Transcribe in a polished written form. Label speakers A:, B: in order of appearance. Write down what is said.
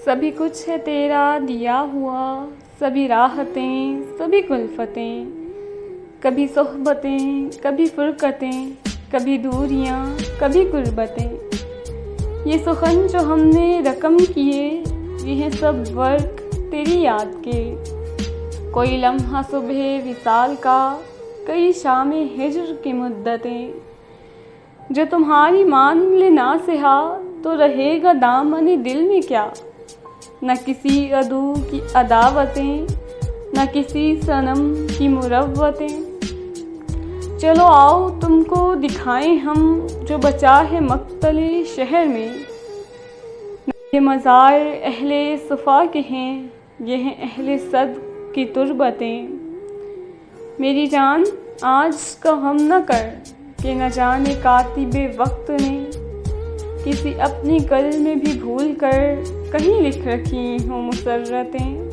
A: सभी कुछ है तेरा दिया हुआ, सभी राहतें सभी कुल्फ़तें, कभी सोहबतें कभी फ़ुरक़तें, कभी दूरियां कभी गुरबतें। ये सुखन जो हमने रकम किए, ये हैं सब वर्क तेरी याद के। कोई लम्हा सुबह विसाल का, कई शामें हिज्र की मुद्दतें। जो तुम्हारी मान ले ना सहा, तो रहेगा दामन दिल में क्या। न किसी अदू की अदावतें, न किसी सनम की मुरव्वतें। चलो आओ तुमको दिखाएं हम, जो बचा है मक्तले शहर में। ये मज़ार अहले सफ़ा के हैं, ये हैं अहले सद की तुरबतें। मेरी जान आज का हम न कर, कि न जाने कातिबे वक्त ने किसी अपनी कल में भी भूल कर कहीं लिख रखी हों मुसर्रतें।